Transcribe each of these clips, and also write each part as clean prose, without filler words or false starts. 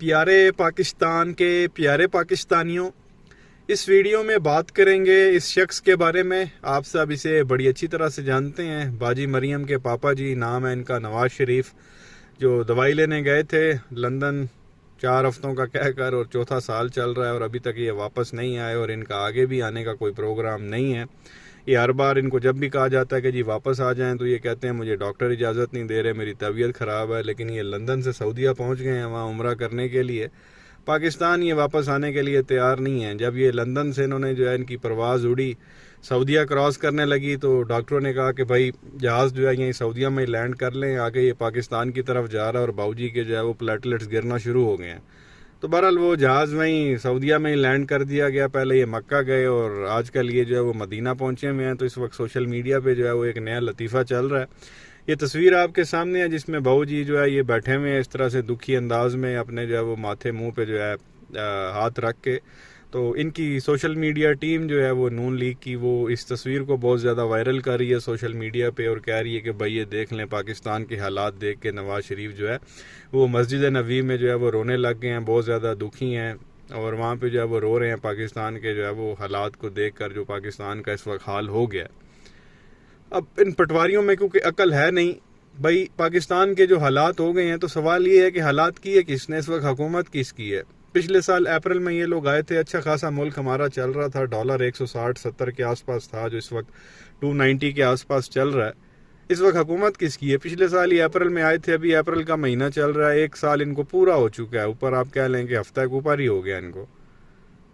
پیارے پاکستان کے پیارے پاکستانیوں، اس ویڈیو میں بات کریں گے اس شخص کے بارے میں۔ آپ سب اسے بڑی اچھی طرح سے جانتے ہیں، باجی مریم کے پاپا جی، نام ہے ان کا نواز شریف، جو دوائی لینے گئے تھے لندن 4 ہفتوں کا کہہ کر، اور چوتھا سال چل رہا ہے اور ابھی تک یہ واپس نہیں آئے، اور ان کا آگے بھی آنے کا کوئی پروگرام نہیں ہے۔ یہ ہر بار ان کو جب بھی کہا جاتا ہے کہ جی واپس آ جائیں تو یہ کہتے ہیں مجھے ڈاکٹر اجازت نہیں دے رہے، میری طبیعت خراب ہے، لیکن یہ لندن سے سعودیہ پہنچ گئے ہیں وہاں عمرہ کرنے کے لیے۔ پاکستان یہ واپس آنے کے لیے تیار نہیں ہیں۔ جب یہ لندن سے انہوں نے جو ہے ان کی پرواز اڑی، سعودیہ کراس کرنے لگی، تو ڈاکٹروں نے کہا کہ بھائی جہاز جو ہے یہیں سعودیہ میں لینڈ کر لیں، آگے یہ پاکستان کی طرف جا رہا ہے اور باؤ جی کے جو ہے وہ پلیٹلیٹس گرنا شروع ہو گئے ہیں۔ تو بہرحال وہ جہاز وہیں سعودیہ میں ہی لینڈ کر دیا گیا۔ پہلے یہ مکہ گئے اور آج کل یہ جو ہے وہ مدینہ پہنچے ہوئے ہیں۔ تو اس وقت سوشل میڈیا پہ جو ہے وہ ایک نیا لطیفہ چل رہا ہے۔ یہ تصویر آپ کے سامنے ہے جس میں باؤ جی جو ہے یہ بیٹھے ہوئے ہیں اس طرح سے دکھی انداز میں، اپنے جو ہے وہ ماتھے منہ پہ جو ہے ہاتھ رکھ کے۔ تو ان کی سوشل میڈیا ٹیم جو ہے وہ نون لیگ کی، وہ اس تصویر کو بہت زیادہ وائرل کر رہی ہے سوشل میڈیا پہ، اور کہہ رہی ہے کہ بھائی یہ دیکھ لیں پاکستان کے حالات دیکھ کے نواز شریف جو ہے وہ مسجد نبوی میں جو ہے وہ رونے لگ گئے ہیں، بہت زیادہ دکھی ہیں، اور وہاں پہ جو ہے وہ رو رہے ہیں پاکستان کے جو ہے وہ حالات کو دیکھ کر، جو پاکستان کا اس وقت حال ہو گیا ہے۔ اب ان پٹواریوں میں کیونکہ عقل ہے نہیں، بھائی پاکستان کے جو حالات ہو گئے ہیں، تو سوال یہ ہے کہ حالات کی ہے کس نے، اس وقت حکومت کس کی ہے۔ پچھلے سال اپریل میں یہ لوگ آئے تھے، اچھا خاصا ملک ہمارا چل رہا تھا، ڈالر 160-70 کے آس پاس تھا، جو اس وقت 290 کے آس پاس چل رہا ہے۔ اس وقت حکومت کس کی ہے؟ پچھلے سال یہ اپریل میں آئے تھے، ابھی اپریل کا مہینہ چل رہا ہے، 1 سال ان کو پورا ہو چکا ہے، اوپر آپ کہہ لیں کہ ہفتہ کے اوپر ہی ہو گیا ان کو۔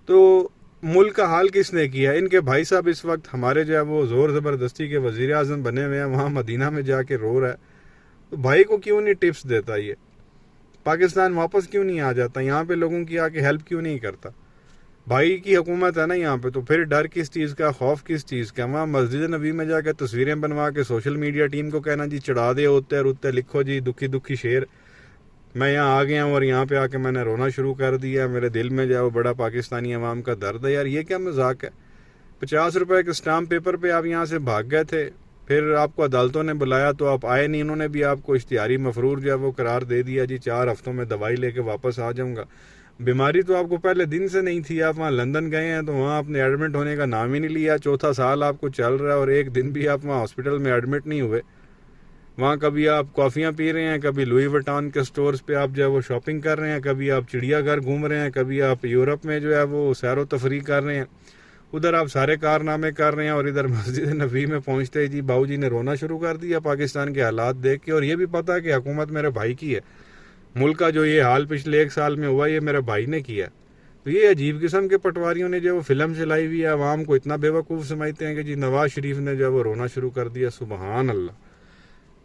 تو ملک کا حال کس نے کیا؟ ان کے بھائی صاحب اس وقت ہمارے جو ہے وہ زور زبردستی کے وزیر اعظم بنے ہوئے ہیں، وہاں مدینہ میں جا کے رو رہا ہے۔ تو بھائی کو کیوں نہیں ٹپس دیتا؟ یہ پاکستان واپس کیوں نہیں آ جاتا؟ یہاں پہ لوگوں کی آ کے ہیلپ کیوں نہیں کرتا؟ بھائی کی حکومت ہے نا یہاں پہ، تو پھر ڈر کس چیز کا، خوف کس چیز کا؟ وہاں مسجد نبی میں جا کے تصویریں بنوا کے سوشل میڈیا ٹیم کو کہنا جی چڑھا دے ہوتے روتے، لکھو جی دکھی دکھی شعر، میں یہاں آ گیا ہوں اور یہاں پہ آ کے میں نے رونا شروع کر دیا، میرے دل میں جو ہے وہ بڑا پاکستانی عوام کا درد ہے۔ یار یہ کیا مذاق ہے؟ 50 روپے کے اسٹامپ پیپر پہ آپ یہاں سے بھاگ گئے تھے، پھر آپ کو عدالتوں نے بلایا تو آپ آئے نہیں، انہوں نے بھی آپ کو اشتہاری مفرور جو ہے وہ قرار دے دیا، جی 4 ہفتوں میں دوائی لے کے واپس آ جاؤں گا۔ بیماری تو آپ کو پہلے دن سے نہیں تھی، آپ وہاں لندن گئے ہیں تو وہاں آپ نے ایڈمٹ ہونے کا نام ہی نہیں لیا، چوتھا سال آپ کو چل رہا ہے اور ایک دن بھی آپ وہاں ہاسپٹل میں ایڈمٹ نہیں ہوئے۔ وہاں کبھی آپ کافیاں پی رہے ہیں، کبھی لوئی وٹان کے سٹورز پہ آپ جو ہے وہ شاپنگ کر رہے ہیں، کبھی آپ چڑیا گھر گھوم رہے ہیں، کبھی آپ یورپ میں جو ہے وہ سیر و تفریح کر رہے ہیں، ادھر آپ سارے کارنامے کر رہے ہیں، اور ادھر مسجد نبوی میں پہنچتے ہی جی باؤ جی نے رونا شروع کر دیا پاکستان کے حالات دیکھ کے، اور یہ بھی پتا ہے کہ حکومت میرے بھائی کی ہے، ملک کا جو یہ حال پچھلے 1 سال میں ہوا یہ میرے بھائی نے کیا۔ تو یہ عجیب قسم کے پٹواریوں نے جو وہ فلم چلائی ہوئی ہے، عوام کو اتنا بے وقوف سمجھتے ہیں کہ جی نواز شریف نے جو ہے وہ رونا شروع کر دیا۔ سبحان اللہ،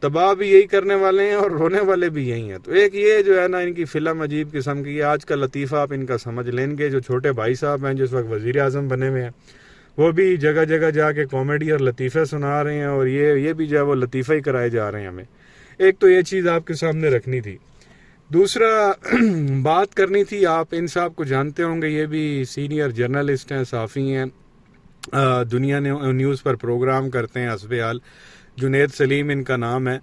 تباہ بھی یہی کرنے والے ہیں اور رونے والے بھی یہی ہیں۔ تو ایک یہ جو ہے نا ان کی فلم عجیب قسم کی ہے۔ آج کا لطیفہ آپ ان کا سمجھ لیں گے، جو چھوٹے بھائی صاحب ہیں جس وقت وزیر اعظم بنے ہوئے ہیں، وہ بھی جگہ جگہ جا کے کامیڈی اور لطیفے سنا رہے ہیں، اور یہ بھی جو ہے وہ لطیفہ ہی کرائے جا رہے ہیں ہمیں۔ ایک تو یہ چیز آپ کے سامنے رکھنی تھی۔ دوسرا بات کرنی تھی، آپ ان صاحب کو جانتے ہوں گے، یہ بھی سینئر جرنلسٹ ہیں، صحافی ہیں، دنیا نیوز پر پروگرام کرتے ہیں، حسب حال جنید سلیم ان کا نام ہے۔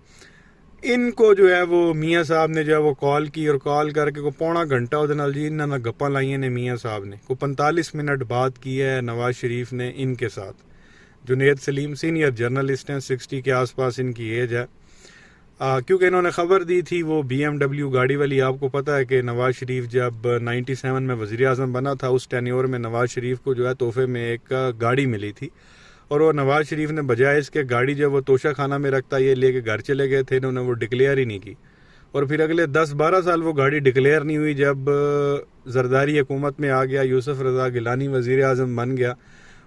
ان کو جو ہے وہ میاں صاحب نے جو ہے وہ کال کی، اور کال کر کے کو پونا گھنٹہ وہ نال جی انہاں نال گپاں لائیاں نے، میاں صاحب نے کو 45 منٹ بات کی ہے نواز شریف نے ان کے ساتھ۔ جنید سلیم سینئر جرنلسٹ ہیں، 60 کے آس پاس ان کی ایج ہے، کیونکہ انہوں نے خبر دی تھی وہ BMW گاڑی والی۔ آپ کو پتہ ہے کہ نواز شریف جب 97 میں وزیر اعظم بنا تھا، اس ٹینیور میں نواز شریف کو جو ہے تحفے میں ایک گاڑی ملی تھی، اور وہ نواز شریف نے بجائے اس کے گاڑی جو وہ توشہ خانہ میں رکھتا یہ لے کے گھر چلے گئے تھے، انہوں نے وہ ڈکلیئر ہی نہیں کی، اور پھر اگلے 10-12 سال وہ گاڑی ڈکلیئر نہیں ہوئی۔ جب زرداری حکومت میں آ گیا، یوسف رضا گیلانی وزیر اعظم بن گیا،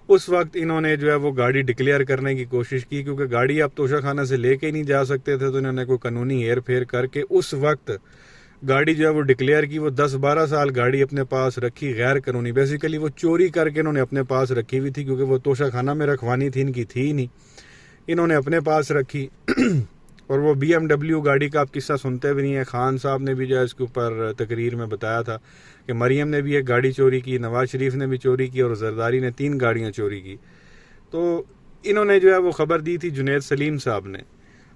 اس وقت انہوں نے جو ہے وہ گاڑی ڈکلیئر کرنے کی کوشش کی، کیونکہ گاڑی آپ توشہ خانہ سے لے کے ہی نہیں جا سکتے تھے، تو انہوں نے کوئی قانونی ہیر پھیر کر کے اس وقت گاڑی جو ہے وہ ڈکلیئر کی۔ وہ 10-12 سال گاڑی اپنے پاس رکھی، غیر قانونی، بیسیکلی وہ چوری کر کے انہوں نے اپنے پاس رکھی ہوئی تھی، کیونکہ وہ توشہ خانہ میں رکھوانی تھی، ان کی تھی نہیں، انہوں نے اپنے پاس رکھی۔ اور وہ BMW گاڑی کا آپ قصہ سنتے بھی نہیں ہیں، خان صاحب نے بھی جو ہے اس کے اوپر تقریر میں بتایا تھا کہ مریم نے بھی ایک گاڑی چوری کی، نواز شریف نے بھی چوری کی، اور زرداری نے 3 گاڑیاں چوری کی۔ تو انہوں نے جو ہے وہ خبر دی تھی جنید سلیم صاحب نے۔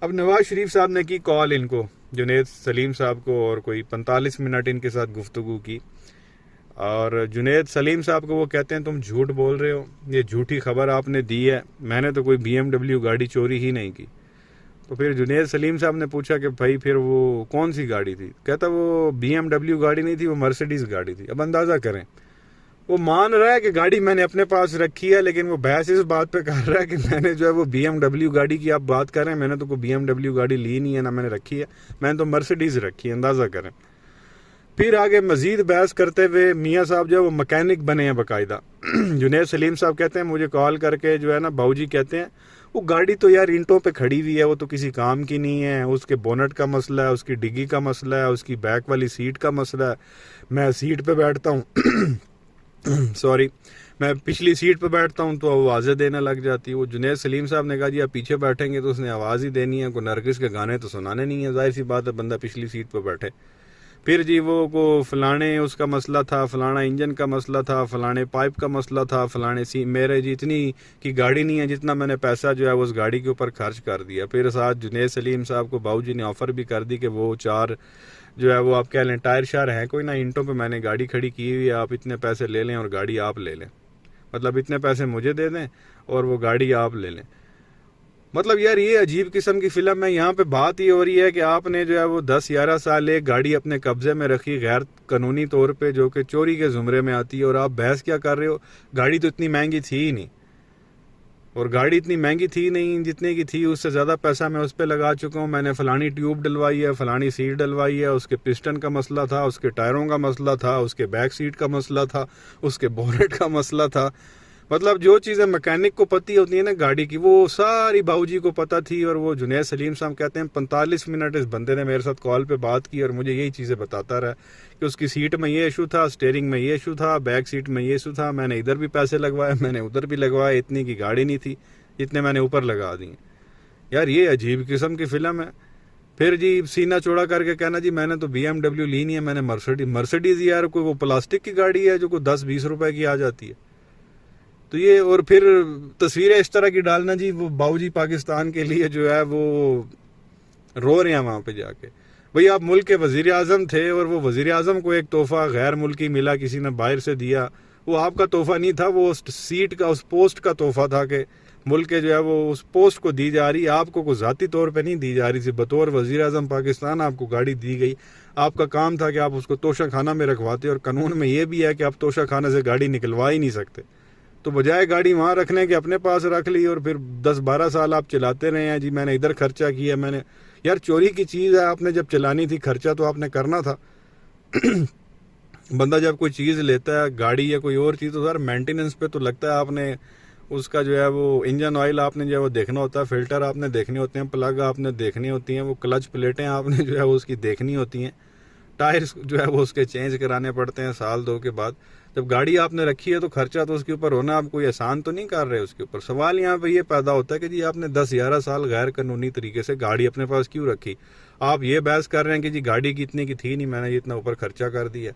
اب نواز شریف صاحب نے کی کال ان کو جنید سلیم صاحب کو اور کوئی 45 منٹ ان کے ساتھ گفتگو کی، اور جنید سلیم صاحب کو وہ کہتے ہیں تم جھوٹ بول رہے ہو، یہ جھوٹی خبر آپ نے دی ہے، میں نے تو کوئی BMW گاڑی چوری ہی نہیں کی۔ تو پھر جنید سلیم صاحب نے پوچھا کہ بھائی پھر وہ کون سی گاڑی تھی؟ کہتا وہ BMW گاڑی نہیں تھی، وہ مرسیڈیز گاڑی تھی۔ اب اندازہ کریں، وہ مان رہا ہے کہ گاڑی میں نے اپنے پاس رکھی ہے، لیکن وہ بحث اس بات پہ کر رہا ہے کہ میں نے جو ہے وہ BMW گاڑی کی آپ بات کر رہے ہیں، میں نے تو کوئی BMW گاڑی لی نہیں ہے، نہ میں نے رکھی ہے، میں نے تو مرسیڈیز رکھی ہے، اندازہ کریں۔ پھر آگے مزید بحث کرتے ہوئے میاں صاحب جو ہے وہ مکینک بنے ہیں باقاعدہ۔ جنید سلیم صاحب کہتے ہیں مجھے کال کر کے جو ہے نا باؤ جی کہتے ہیں وہ گاڑی تو یار اینٹوں پہ کھڑی ہوئی ہے، وہ تو کسی کام کی نہیں ہے، اس کے بونٹ کا مسئلہ ہے، اس کی ڈگی کا مسئلہ ہے، اس کی بیک والی سیٹ کا مسئلہ ہے، میں سیٹ پہ بیٹھتا ہوں سوری میں پچھلی سیٹ پہ بیٹھتا ہوں تو آوازیں دینے لگ جاتی ہے۔ وہ جنید سلیم صاحب نے کہا جی آپ پیچھے بیٹھیں گے تو اس نے آواز ہی دینی ہے، کوئی نرگس کے گانے تو سنانے نہیں ہے، ظاہر سی بات ہے بندہ پچھلی سیٹ پہ بیٹھے۔ پھر جی وہ کو فلانے اس کا مسئلہ تھا، فلانا انجن کا مسئلہ تھا، فلانے پائپ کا مسئلہ تھا، فلانے میرے جی اتنی کی گاڑی نہیں ہے جتنا میں نے پیسہ جو ہے اس گاڑی کے اوپر خرچ کر دیا۔ پھر ساتھ جنید سلیم صاحب کو باؤ جی نے آفر بھی کر دی کہ وہ 4 جو ہے وہ آپ کہہ لیں ٹائر شار ہیں کوئی نہ، اینٹوں پہ میں نے گاڑی کھڑی کی ہوئی ہے، آپ اتنے پیسے لے لیں اور گاڑی آپ لے لیں، مطلب اتنے پیسے مجھے دے دیں اور وہ گاڑی آپ لے لیں۔ مطلب یار یہ عجیب قسم کی فلم ہے۔ یہاں پہ بات یہ ہو رہی ہے کہ آپ نے جو ہے وہ 10-11 سال ایک گاڑی اپنے قبضے میں رکھی غیر قانونی طور پہ، جو کہ چوری کے زمرے میں آتی ہے، اور آپ بحث کیا کر رہے ہو؟ گاڑی تو اتنی مہنگی تھی ہی نہیں، اور گاڑی اتنی مہنگی تھی نہیں، جتنے کی تھی اس سے زیادہ پیسہ میں اس پہ لگا چکا ہوں، میں نے فلانی ٹیوب ڈلوائی ہے، فلانی سیٹ ڈلوائی ہے، اس کے پسٹن کا مسئلہ تھا، اس کے ٹائروں کا مسئلہ تھا، اس کے بیک سیٹ کا مسئلہ تھا، اس کے بونٹ کا مسئلہ تھا۔ مطلب جو چیزیں مکینک کو پتہ ہوتی ہیں نا گاڑی کی، وہ ساری باؤ جی کو پتہ تھی۔ اور وہ جنید سلیم صاحب کہتے ہیں 45 منٹ اس بندے نے میرے ساتھ کال پہ بات کی اور مجھے یہی چیزیں بتاتا رہا کہ اس کی سیٹ میں یہ ایشو تھا، سٹیئرنگ میں یہ ایشو تھا، بیک سیٹ میں یہ ایشو تھا، میں نے ادھر بھی پیسے لگوائے، میں نے ادھر بھی لگوائے، اتنی کی گاڑی نہیں تھی جتنے میں نے اوپر لگا دی۔ یار یہ عجیب قسم کی فلم ہے۔ پھر جی سینہ چوڑا کر کے کہنا جی میں نے تو BMW لی نہیں ہے، میں نے مرسیڈیز یار کوئی وہ پلاسٹک کی گاڑی ہے جو کوئی 10-20 روپے کی آ جاتی ہے۔ تو یہ اور پھر تصویریں اس طرح کی ڈالنا جی وہ باؤ جی پاکستان کے لیے جو ہے وہ رو رہے ہیں وہاں پہ جا کے۔ بھئی آپ ملک کے وزیر اعظم تھے اور وہ وزیر اعظم کو ایک تحفہ غیر ملکی ملا، کسی نے باہر سے دیا، وہ آپ کا تحفہ نہیں تھا، وہ اس سیٹ کا اس پوسٹ کا تحفہ تھا کہ ملک کے جو ہے وہ اس پوسٹ کو دی جا رہی، آپ کو کوئی ذاتی طور پہ نہیں دی جا رہی تھی، بطور وزیر اعظم پاکستان آپ کو گاڑی دی گئی۔ آپ کا کام تھا کہ آپ اس کو توشہ خانہ میں رکھواتے، اور قانون میں یہ بھی ہے کہ آپ توشہ خانہ سے گاڑی نکلوا ہی نہیں سکتے، تو بجائے گاڑی وہاں رکھنے کے اپنے پاس رکھ لی اور پھر 10-12 سال آپ چلاتے رہے ہیں۔ جی میں نے ادھر خرچہ کیا، میں نے یار چوری کی چیز ہے، آپ نے جب چلانی تھی خرچہ تو آپ نے کرنا تھا۔ بندہ جب کوئی چیز لیتا ہے گاڑی یا کوئی اور چیز تو سر مینٹیننس پہ تو لگتا ہے، آپ نے اس کا جو ہے وہ انجن آئل آپ نے جو ہے وہ دیکھنا ہوتا ہے، فلٹر آپ نے دیکھنے ہوتے ہیں، پلگ آپ نے دیکھنی ہوتی ہیں، وہ کلچ پلیٹیں آپ نے جو ہے وہ اس کی دیکھنی ہوتی ہیں، ٹائر جو ہے وہ اس کے چینج کرانے پڑتے ہیں 1-2 کے بعد۔ جب گاڑی آپ نے رکھی ہے تو خرچہ تو اس کے اوپر ہونا، آپ کوئی احسان تو نہیں کر رہے اس کے اوپر۔ سوال یہاں پہ یہ پیدا ہوتا ہے کہ جی آپ نے 10-11 سال غیر قانونی طریقے سے گاڑی اپنے پاس کیوں رکھی؟ آپ یہ بحث کر رہے ہیں کہ جی گاڑی کی اتنے کی تھی نہیں، میں نے اتنا اوپر خرچہ کر دیا۔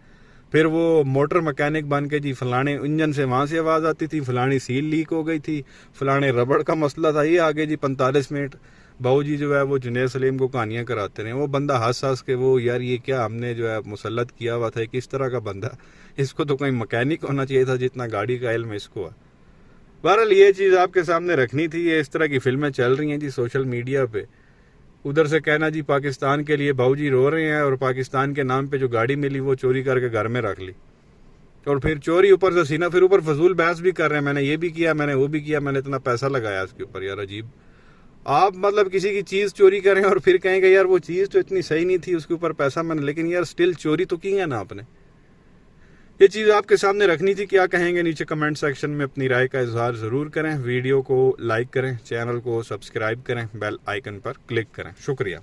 پھر وہ موٹر مکینک بن کے جی فلانے انجن سے وہاں سے آواز آتی تھی، فلانی سیل لیک ہو گئی تھی، فلانے ربڑ کا مسئلہ تھا، یہ آگے جی 45 منٹ باؤ جی جو ہے وہ جنید سلیم کو کہانیاں کراتے رہے۔ وہ بندہ ہنس کے وہ یار یہ کیا ہم نے جو ہے مسلط کیا ہوا تھا، کس طرح کا بندہ، اس کو تو کوئی مکینک ہونا چاہیے تھا جتنا گاڑی کا علم اس کو ہے۔ بہرحال یہ چیز آپ کے سامنے رکھنی تھی۔ یہ اس طرح کی فلمیں چل رہی ہیں جی سوشل میڈیا پہ، ادھر سے کہنا جی پاکستان کے لیے باؤ جی رو رہے ہیں، اور پاکستان کے نام پہ جو گاڑی ملی وہ چوری کر کے گھر میں رکھ لی، اور پھر چوری اوپر سے سینہ، پھر اوپر فضول بحث بھی کر رہے ہیں، میں نے یہ بھی کیا، میں نے وہ بھی کیا، میں نے اتنا پیسہ لگایا اس کے اوپر۔ یار عجیب، آپ مطلب کسی کی چیز چوری کریں اور پھر کہیں گے یار وہ چیز تو اتنی صحیح نہیں تھی، اس کے اوپر پیسہ میں نے، لیکن یار سٹل چوری تو کی ہے نا آپ نے۔ یہ چیز آپ کے سامنے رکھنی تھی۔ کیا کہیں گے نیچے کمنٹ سیکشن میں اپنی رائے کا اظہار ضرور کریں، ویڈیو کو لائک کریں، چینل کو سبسکرائب کریں، بیل آئیکن پر کلک کریں۔ شکریہ۔